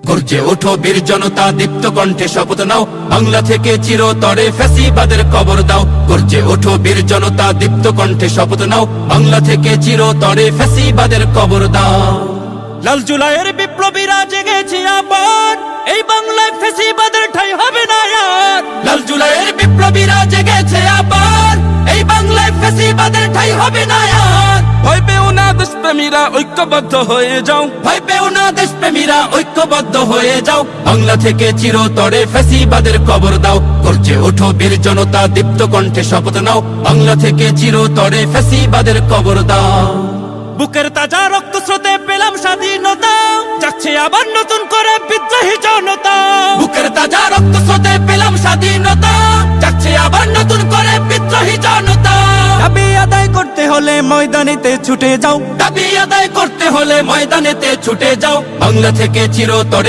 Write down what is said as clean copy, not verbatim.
গর্জে ওঠো বীর জনতা, দীপ্ত কণ্ঠে শপথ নাও, বাংলা থেকে চিরতরে ফ্যাসিবাদের কবর দাও। গর্জে ওঠো বীর জনতা, দীপ্ত কণ্ঠে শপথ নাও, বাংলা থেকে চিরতরে ফ্যাসিবাদের কবর দাও। লাল জুলাইয়ের বিপ্লবীরা জেগেছে আবার, এই বাংলায় ফ্যাসিবাদের ঠাঁই হবে না আর। লাল জুলাইয়ের বিপ্লবীরা জেগেছে আবার, এই বাংলায় ফ্যাসিবাদের ঠাঁই হবে না আর। ভয় পেও না দেশপ্রেমীরা, ঐক্যবদ্ধ হয়ে যাও। ভয় পেও না দেশপ্রেমীরা, ঐক্যবদ্ধ হয়ে যাও। বাংলা থেকে চিরতরে ফ্যাসিবাদের কবর দাও। গর্জে ওঠো বীর জনতা, দীপ্ত কণ্ঠে শপথ নাও, বাংলা থেকে চিরতরে ফ্যাসিবাদের কবর দাও। বুকের তাজা রক্ত স্রোতে পেলাম স্বাধীনতা, যাচ্ছে আবার নতুন করে বিদ্রোহী জনতা। বুকের তাজা রক্ত স্রোতে পেলাম স্বাধীনতা, যাচ্ছে আবার নতুন করে বিদ্রোহী জনতা। দাবি আদায় করতে হলে ময়দানেতে ছুটে যাও। দাবি আদায় করতে হলে ময়দানেতে ছুটে যাও। বাংলা থেকে চিরতরে